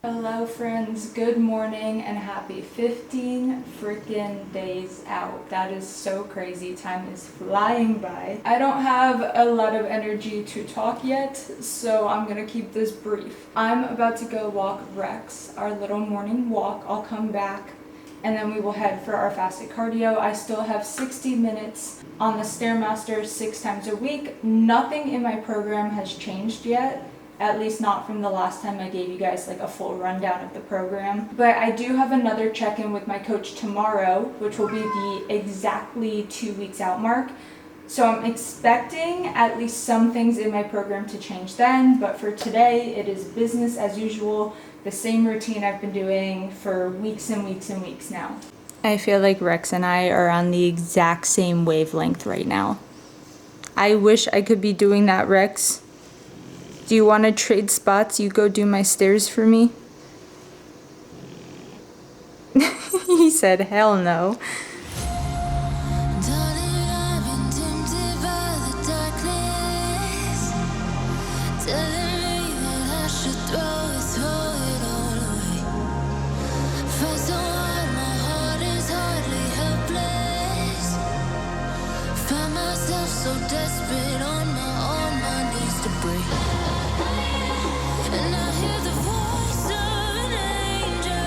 Hello friends, good morning and happy 15 freaking days out. That is so crazy, time is flying by. I don't have a lot of energy to talk yet, so I'm gonna keep this brief. I'm about to go walk Rex, our little morning walk. I'll come back and then we will head for our fasted cardio. I still have 60 minutes on the Stairmaster 6 times a week. Nothing in my program has changed yet. At least not from the last time I gave you guys like a full rundown of the program. But I do have another check-in with my coach tomorrow, which will be the exactly 2 weeks out mark. So I'm expecting at least some things in my program to change then, but for today it is business as usual, the same routine I've been doing for weeks and weeks and weeks now. I feel like Rex and I are on the exact same wavelength right now. I wish I could be doing that, Rex. Do you want to trade spots? You go do my stairs for me? He said, hell no. So desperate on my knees to break. And I hear the voice of an angel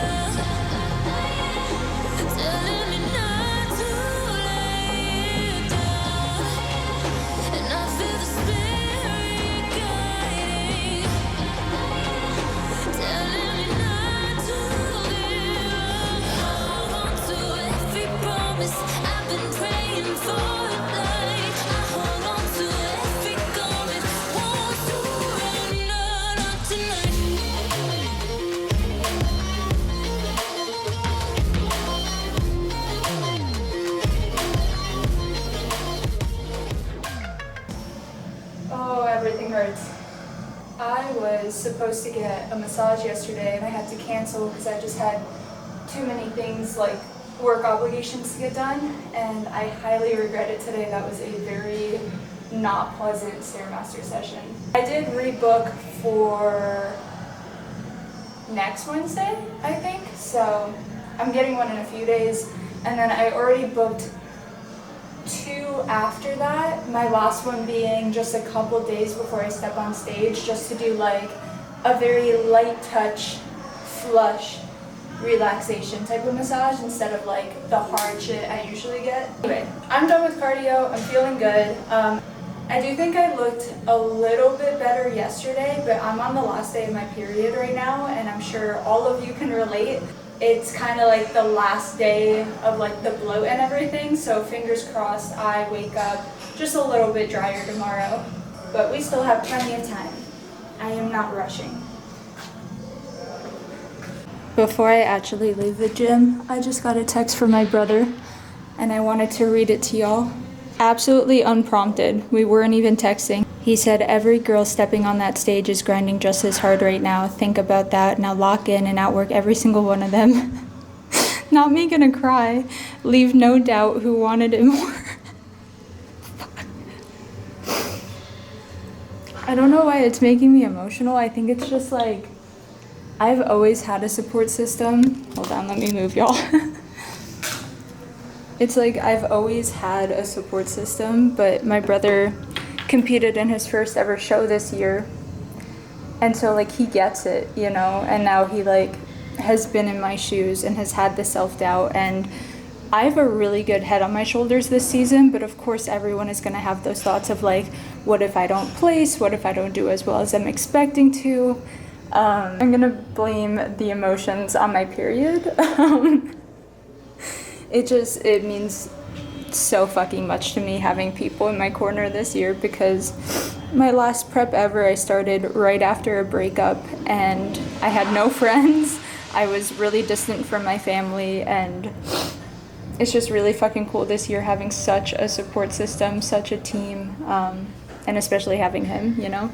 telling me not to lay down. And I feel the spirit guiding, telling me not to give up. Hold on to every promise I've been praying for. Everything hurts. I was supposed to get a massage yesterday and I had to cancel because I just had too many things like work obligations to get done, and I highly regret it today. That was a very not pleasant Stairmaster session. I did rebook for next Wednesday, I think, so I'm getting one in a few days, and then I already booked 2 after that, my last one being just a couple days before I step on stage, just to do like a very light touch, flush, relaxation type of massage instead of like the hard shit I usually get. Anyway, I'm done with cardio, I'm feeling good. I do think I looked a little bit better yesterday, but I'm on the last day of my period right now, and I'm sure all of you can relate. It's kind of like the last day of like the bloat and everything, so fingers crossed I wake up just a little bit drier tomorrow. But we still have plenty of time. I am not rushing. Before I actually leave the gym, I just got a text from my brother, and I wanted to read it to y'all. Absolutely unprompted. We weren't even texting. He said, every girl stepping on that stage is grinding just as hard right now. Think about that. Now lock in and outwork every single one of them. Not me gonna cry. Leave no doubt who wanted it more. I don't know why it's making me emotional. I think it's just like, I've always had a support system. Hold on, let me move y'all. It's like I've always had a support system, but my brother competed in his first ever show this year, and so like he gets it, you know, and now he like has been in my shoes and has had the self-doubt, and I have a really good head on my shoulders this season, but of course everyone is going to have those thoughts of like, what if I don't place, what if I don't do as well as I'm expecting to. I'm gonna blame the emotions on my period. It means so fucking much to me having people in my corner this year, because my last prep ever I started right after a breakup and I had no friends. I was really distant from my family, and it's just really fucking cool this year having such a support system, such a team, and especially having him, you know?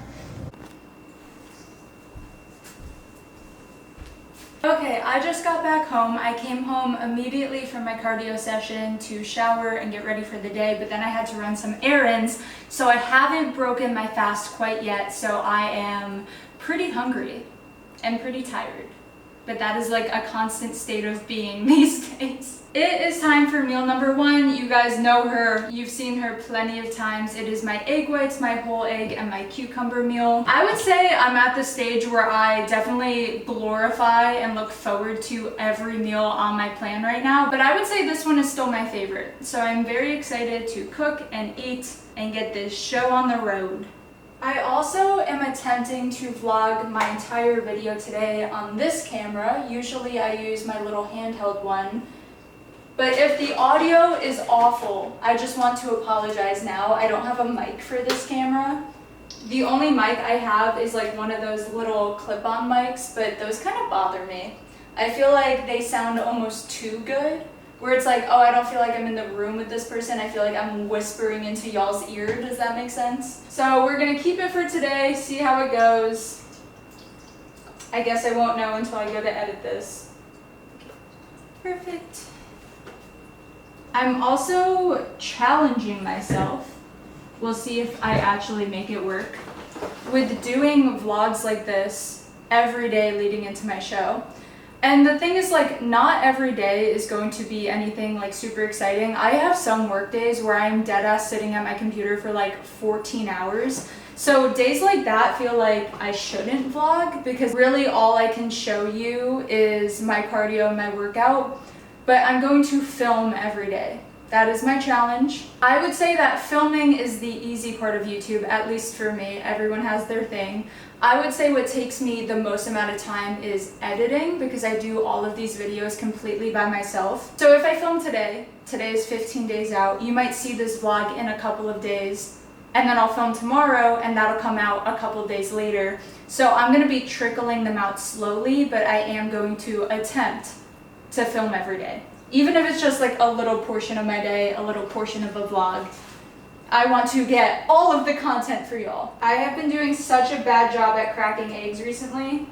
Okay, I just got back home. I came home immediately from my cardio session to shower and get ready for the day, but then I had to run some errands, so I haven't broken my fast quite yet, so I am pretty hungry and pretty tired. but that is like a constant state of being these days. It is time for meal number 1. You guys know her. You've seen her plenty of times. It is my egg whites, my whole egg, and my cucumber meal. I would say I'm at the stage where I definitely glorify and look forward to every meal on my plan right now, but I would say this one is still my favorite. So I'm very excited to cook and eat and get this show on the road. I also am attempting to vlog my entire video today on this camera. Usually I use my little handheld one. But if the audio is awful, I just want to apologize now. I don't have a mic for this camera. The only mic I have is like one of those little clip-on mics, but those kind of bother me. I feel like they sound almost too good, where it's like, oh, I don't feel like I'm in the room with this person. I feel like I'm whispering into y'all's ear. Does that make sense? So we're gonna keep it for today, see how it goes. I guess I won't know until I go to edit this. Perfect. I'm also challenging myself, we'll see if I actually make it work, with doing vlogs like this every day leading into my show. And the thing is, like, not every day is going to be anything like super exciting. I have some work days where I'm deadass sitting at my computer for like 14 hours. So days like that feel like I shouldn't vlog, because really all I can show you is my cardio and my workout. But I'm going to film every day. That is my challenge. I would say that filming is the easy part of YouTube, at least for me. Everyone has their thing. I would say what takes me the most amount of time is editing, because I do all of these videos completely by myself. So if I film today is 15 days out, you might see this vlog in a couple of days, and then I'll film tomorrow and that'll come out a couple days later. So I'm gonna be trickling them out slowly, but I am going to attempt to film every day. Even if it's just like a little portion of my day, a little portion of a vlog. I want to get all of the content for y'all. I have been doing such a bad job at cracking eggs recently.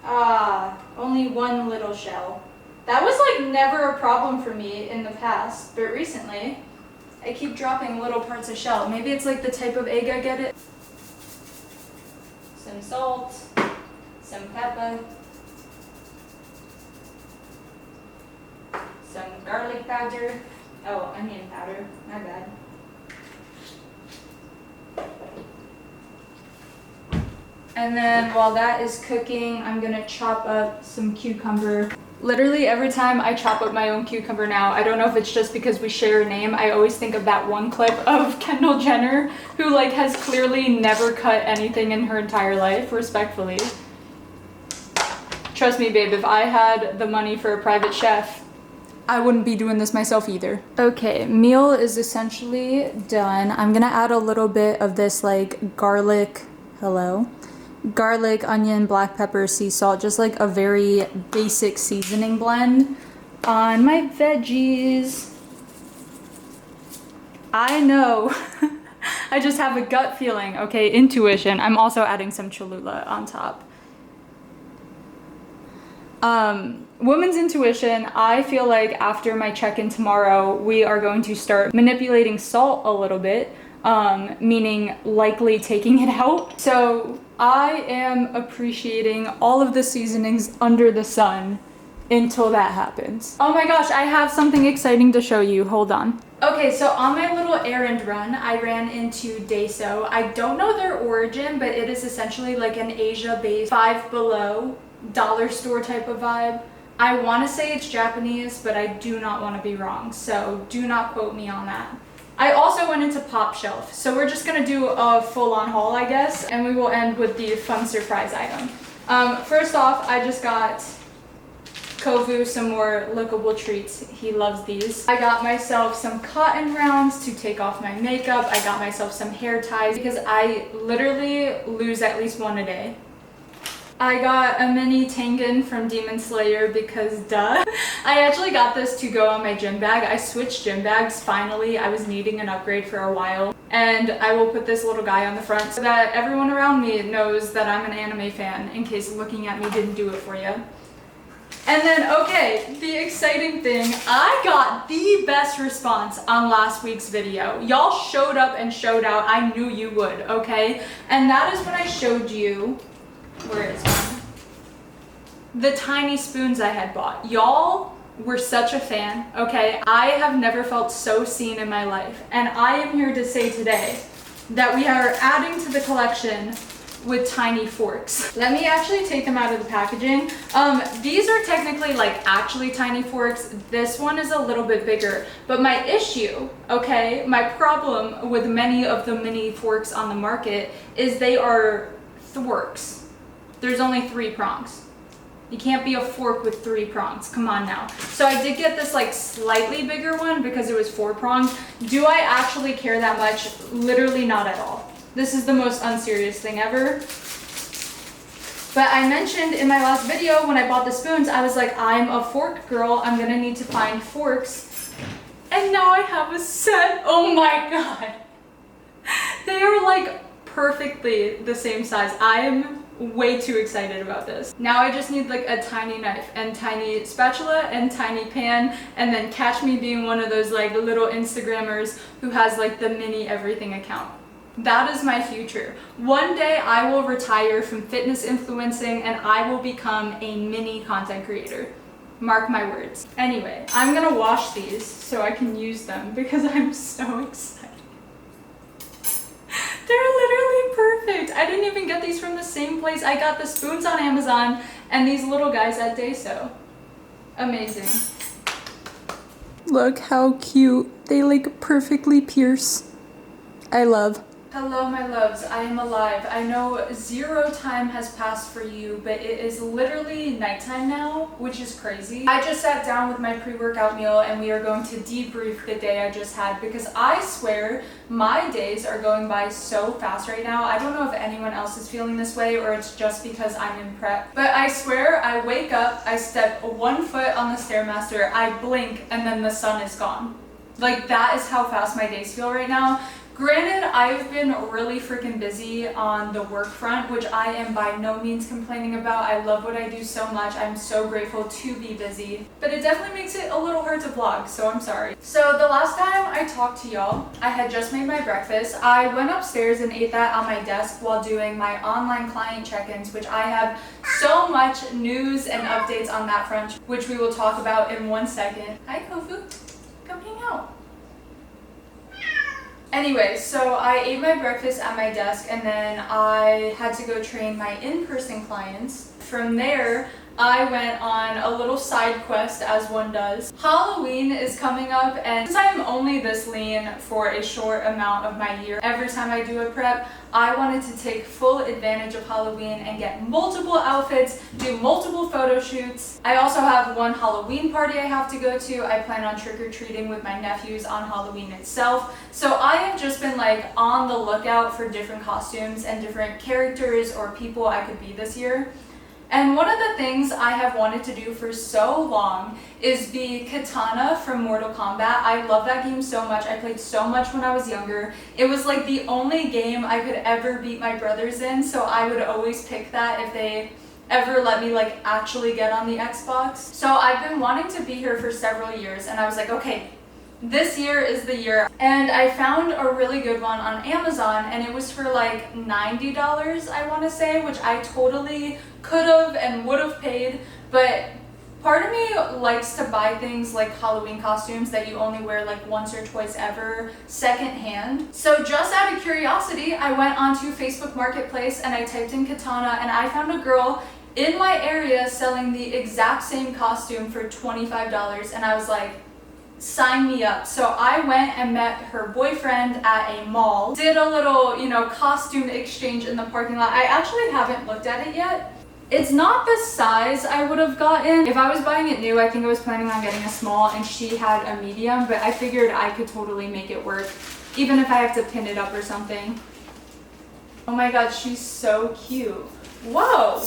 Only one little shell. That was like never a problem for me in the past, but recently I keep dropping little parts of shell. Maybe it's like the type of egg I get it. Some salt, some pepper, some garlic powder. Oh, onion powder, my bad. And then while that is cooking, I'm gonna chop up some cucumber. Literally every time I chop up my own cucumber now, I don't know if it's just because we share a name, I always think of that one clip of Kendall Jenner, who like has clearly never cut anything in her entire life, respectfully. Trust me, babe, if I had the money for a private chef, I wouldn't be doing this myself either. Okay, meal is essentially done. I'm gonna add a little bit of this like garlic, garlic, onion, black pepper, sea salt, just like a very basic seasoning blend on my veggies. I know, I just have a gut feeling, okay, intuition. I'm also adding some Cholula on top. Women's intuition, I feel like after my check-in tomorrow, we are going to start manipulating salt a little bit, meaning likely taking it out. So I am appreciating all of the seasonings under the sun until that happens. Oh my gosh, I have something exciting to show you. Hold on. Okay, so on my little errand run, I ran into Daiso. I don't know their origin, but it is essentially like an Asia-based Five Below dollar store type of vibe. I want to say it's Japanese, but I do not want to be wrong, so do not quote me on that. I also went into Pop Shelf, so we're just gonna do a full-on haul, I guess, and we will end with the fun surprise item. First off, I just got Kovu some more lickable treats. He loves these. I got myself some cotton rounds to take off my makeup. I got myself some hair ties because I literally lose at least one a day. I got a mini Tengen from Demon Slayer because duh. I actually got this to go on my gym bag. I switched gym bags finally. I was needing an upgrade for a while. And I will put this little guy on the front so that everyone around me knows that I'm an anime fan, in case looking at me didn't do it for you. And then, okay, the exciting thing, I got the best response on last week's video. Y'all showed up and showed out. I knew you would, okay? And that is when I showed you Where is one? The tiny spoons I had bought. Y'all were such a fan, okay? I have never felt so seen in my life. And I am here to say today that we are adding to the collection with tiny forks. Let me actually take them out of the packaging. These are technically like actually tiny forks. This one is a little bit bigger, but my issue, okay, my problem with many of the mini forks on the market is they are thworks. There's only 3 prongs. You can't be a fork with 3 prongs. Come on now. So I did get this like slightly bigger one because it was 4 prongs. Do I actually care that much? Literally not at all. This is the most unserious thing ever. But I mentioned in my last video when I bought the spoons, I was like, I'm a fork girl. I'm gonna need to find forks. And now I have a set. Oh my God. They are like perfectly the same size. I am way too excited about this. Now I just need like a tiny knife and tiny spatula and tiny pan, and then catch me being one of those like little Instagrammers who has like the mini everything account. That is my future. One day I will retire from fitness influencing and I will become a mini content creator. Mark my words. Anyway, I'm gonna wash these so I can use them because I'm so excited. They're literally perfect. I didn't even get these from the same place. I got the spoons on Amazon and these little guys at Daiso. Amazing. Look how cute. They like perfectly pierce. I love. Hello, my loves. I am alive. I know 0 time has passed for you, but it is literally nighttime now, which is crazy. I just sat down with my pre-workout meal and we are going to debrief the day I just had because I swear my days are going by so fast right now. I don't know if anyone else is feeling this way or it's just because I'm in prep, but I swear I wake up, I step 1 foot on the Stairmaster, I blink, and then the sun is gone. Like, that is how fast my days feel right now. Granted, I've been really freaking busy on the work front, which I am by no means complaining about. I love what I do so much. I'm so grateful to be busy, but it definitely makes it a little hard to vlog, so I'm sorry. So the last time I talked to y'all, I had just made my breakfast. I went upstairs and ate that on my desk while doing my online client check-ins, which I have so much news and updates on that front, which we will talk about in 1 second. Hi, Kofu. Come hang out. Anyway, so I ate my breakfast at my desk and then I had to go train my in-person clients. From there, I went on a little side quest, as one does. Halloween is coming up, and since I'm only this lean for a short amount of my year, every time I do a prep, I wanted to take full advantage of Halloween and get multiple outfits, do multiple photo shoots. I also have 1 Halloween party I have to go to. I plan on trick-or-treating with my nephews on Halloween itself. So I have just been like on the lookout for different costumes and different characters or people I could be this year. And one of the things I have wanted to do for so long is be Katana from Mortal Kombat. I love that game so much. I played so much when I was younger. It was like the only game I could ever beat my brothers in, so I would always pick that if they ever let me like actually get on the Xbox. So I've been wanting to be here for several years and I was like, okay, this year is the year. And I found a really good one on Amazon and it was for like $90, I want to say, which I totally could have and would have paid, but part of me likes to buy things like Halloween costumes that you only wear like once or twice ever secondhand. So just out of curiosity, I went onto Facebook Marketplace and I typed in Katana and I found a girl in my area selling the exact same costume for $25 and I was like, sign me up. So I went and met her boyfriend at a mall, did a little, costume exchange in the parking lot. I actually haven't looked at it yet. It's not the size I would have gotten. If I was buying it new, I think I was planning on getting a small and she had a medium, but I figured I could totally make it work, even if I have to pin it up or something. Oh my god, she's so cute. Whoa!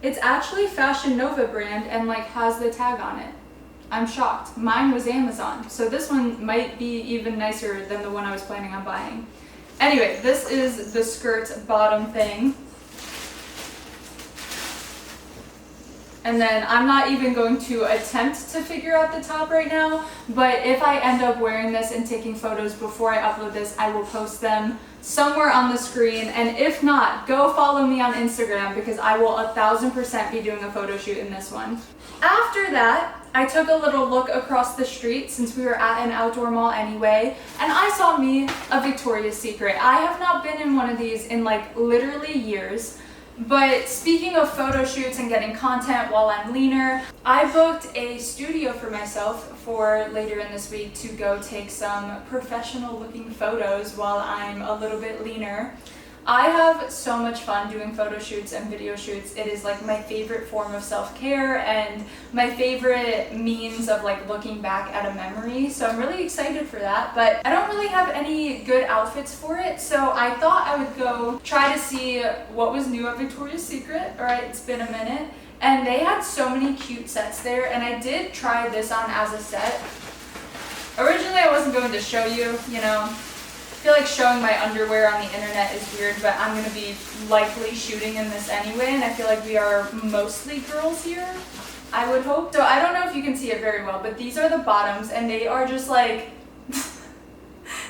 It's actually Fashion Nova brand and like has the tag on it. I'm shocked. Mine was Amazon, so this one might be even nicer than the one I was planning on buying. Anyway, this is the skirt bottom thing. And then I'm not even going to attempt to figure out the top right now, but if I end up wearing this and taking photos before I upload this, I will post them somewhere on the screen, and if not, go follow me on Instagram because I will 1000% be doing a photo shoot in this one. After that, I took a little look across the street since we were at an outdoor mall anyway, and I saw me a Victoria's Secret. I have not been in one of these in like literally years. But speaking of photo shoots and getting content while I'm leaner, I booked a studio for myself for later in this week to go take some professional looking photos while I'm a little bit leaner. I have so much fun doing photo shoots and video shoots. It is like my favorite form of self-care and my favorite means of like looking back at a memory. So I'm really excited for that, but I don't really have any good outfits for it. So I thought I would go try to see what was new at Victoria's Secret. All right, it's been a minute. And they had so many cute sets there, and I did try this on as a set. Originally I wasn't going to show you, you know. I feel like showing my underwear on the internet is weird, but I'm going to be likely shooting in this anyway, and I feel like we are mostly girls here, I would hope. So I don't know if you can see it very well, but these are the bottoms, and they are just like,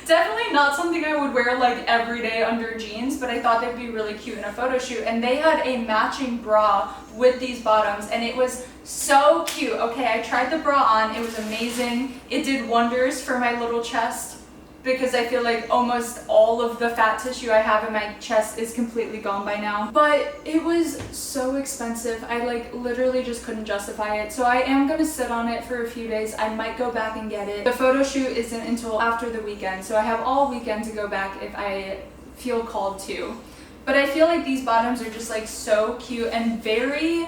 definitely not something I would wear like every day under jeans, but I thought they'd be really cute in a photo shoot. And they had a matching bra with these bottoms, and it was so cute. Okay, I tried the bra on, it was amazing. It did wonders for my little chest, because I feel like almost all of the fat tissue I have in my chest is completely gone by now. But it was so expensive. I like literally just couldn't justify it. So I am gonna sit on it for a few days. I might go back and get it. The photo shoot isn't until after the weekend, so I have all weekend to go back if I feel called to. But I feel like these bottoms are just like so cute and very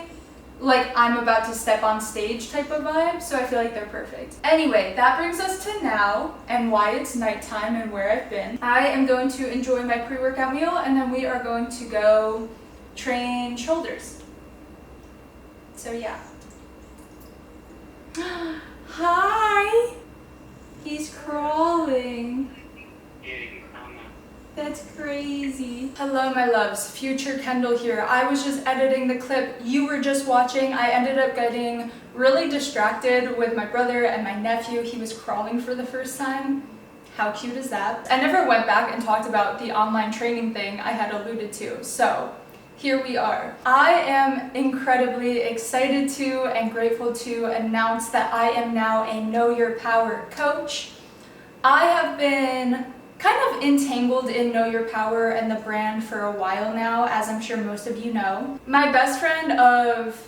like I'm about to step on stage type of vibe, so I feel like they're perfect. Anyway, that brings us to now and why it's nighttime and where I've been. I am going to enjoy my pre-workout meal, and then we are going to go train shoulders. So yeah. Hi! He's crawling. That's crazy. Hello, my loves. Future Kendall here. I was just editing the clip you were just watching. I ended up getting really distracted with my brother and my nephew. He was crawling for the first time. How cute is that? I never went back and talked about the online training thing I had alluded to. So here we are. I am incredibly excited to and grateful to announce that I am now a Know Your Power coach. I have been kind of entangled in Know Your Power and the brand for a while now, as I'm sure most of you know. My best friend of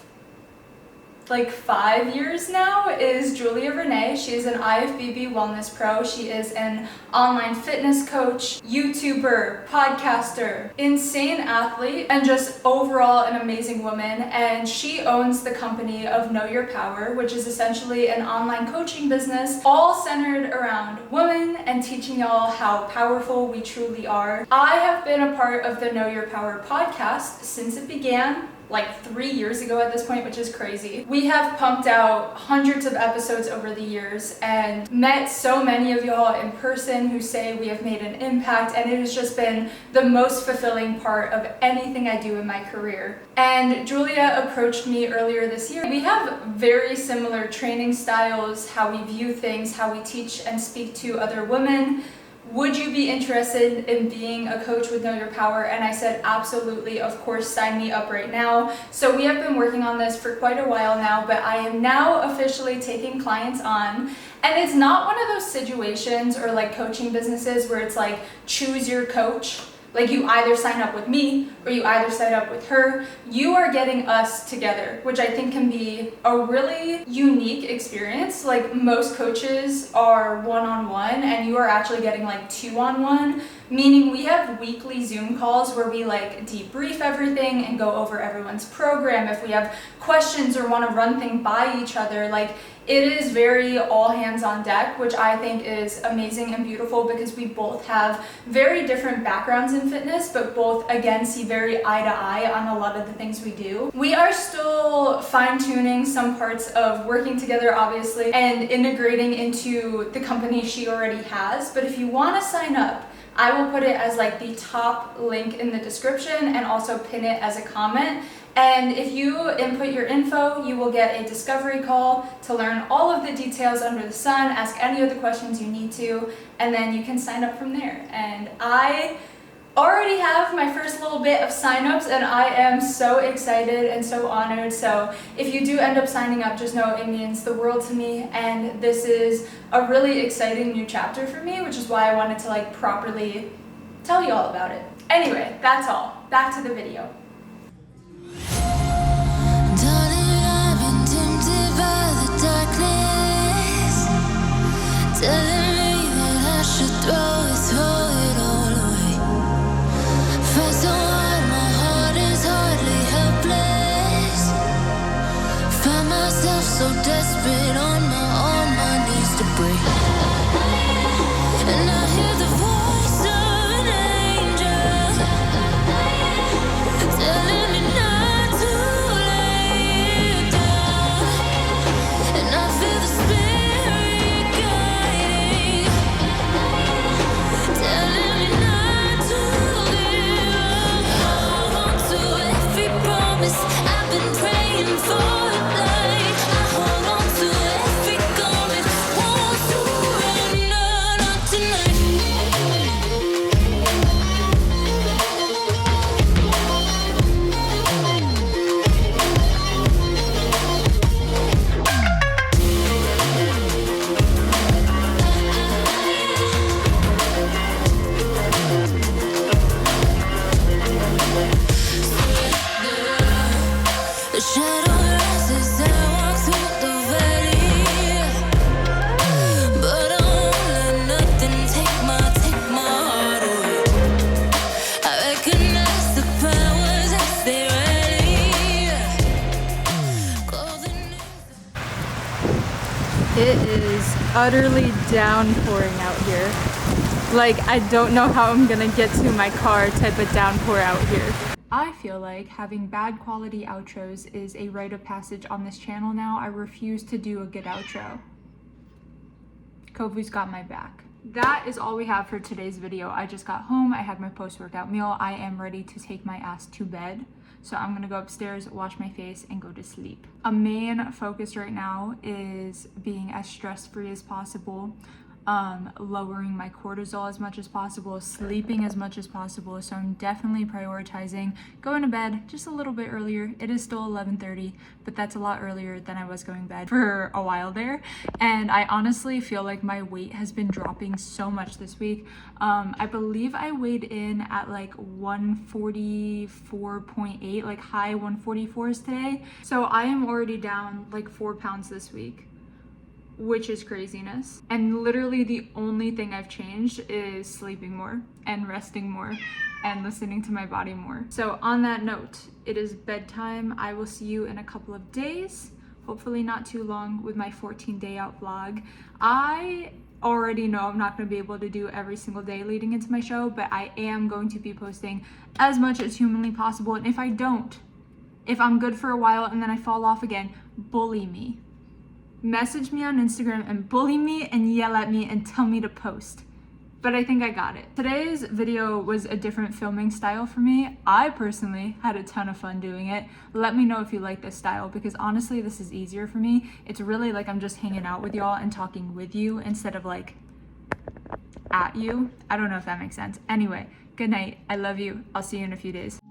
like 5 years now is Julia Renee. She is an IFBB wellness pro. She is an online fitness coach, YouTuber, podcaster, insane athlete, and just overall an amazing woman. And she owns the company of Know Your Power, which is essentially an online coaching business all centered around women and teaching y'all how powerful we truly are. I have been a part of the Know Your Power podcast since it began, like 3 years ago at this point, which is crazy. We have pumped out hundreds of episodes over the years and met so many of y'all in person who say we have made an impact, and it has just been the most fulfilling part of anything I do in my career. And Julia approached me earlier this year. We have very similar training styles, how we view things, how we teach and speak to other women. Would you be interested in being a coach with Know Your Power? And I said, absolutely, of course, sign me up right now. So we have been working on this for quite a while now, but I am now officially taking clients on. And it's not one of those situations or like coaching businesses where it's like, choose your coach. Like you either sign up with me or you either sign up with her. You are getting us together, which I think can be a really unique experience. Like most coaches are one-on-one and you are actually getting like two-on-one, meaning we have weekly Zoom calls where we like debrief everything and go over everyone's program. If we have questions or want to run things by each other, like it is very all hands on deck, which I think is amazing and beautiful because we both have very different backgrounds in fitness, but both again see very eye to eye on a lot of the things we do. We are still fine-tuning some parts of working together, obviously, and integrating into the company she already has. But if you want to sign up, I will put it as like the top link in the description and also pin it as a comment. And if you input your info, you will get a discovery call to learn all of the details under the sun, ask any of the questions you need to, and then you can sign up from there. And I already have my first little bit of signups, and I am so excited and so honored. So if you do end up signing up, just know it means the world to me, and this is a really exciting new chapter for me, which is why I wanted to like properly tell you all about it. Anyway, that's all. Back to the video. Darling, I've been tempted by the darkness, telling me that I should throw it all away. Fight so hard, my heart is hardly helpless. Find myself so desperate on my knees to break. And I hear the voice of an angel telling me not to lay down. And I feel the spirit guiding, telling me not to give up. Hold on to every promise I've been praying for. Like I hold on to every garment, won't surrender, not tonight. The shadow rises and I walk through the valley, but I won't let nothing take my heart away. I recognize the powers as they rally. Golden It is utterly downpouring out here. Like, I don't know how I'm gonna get to my car type of downpour out here. I feel like having bad quality outros is a rite of passage on this channel now. I refuse to do a good outro. Kovu's got my back. That is all we have for today's video. I just got home, I had my post-workout meal. I am ready to take my ass to bed. So I'm gonna go upstairs, wash my face, and go to sleep. A main focus right now is being as stress-free as possible, lowering my cortisol as much as possible, sleeping as much as possible. So I'm definitely prioritizing going to bed just a little bit earlier. It is still 11:30, but that's a lot earlier than I was going to bed for a while there. And I honestly feel like my weight has been dropping so much this week. I believe I weighed in at like 144.8, like high 144s today. So I am already down like 4 pounds this week, which is craziness. And literally the only thing I've changed is sleeping more and resting more and listening to my body more. So on that note, it is bedtime. I will see you in a couple of days, hopefully not too long, with my 14-day out vlog. I already know I'm not going to be able to do every single day leading into my show, but I am going to be posting as much as humanly possible. And if I don't, if I'm good for a while and then I fall off again, bully me. Message me on Instagram and bully me and yell at me and tell me to post. But I think I got it. Today's video was a different filming style for me. I personally had a ton of fun doing it. Let me know if you like this style, because honestly, this is easier for me. It's really like I'm just hanging out with y'all and talking with you instead of like at you. I don't know if that makes sense. Anyway, good night. I love you. I'll see you in a few days.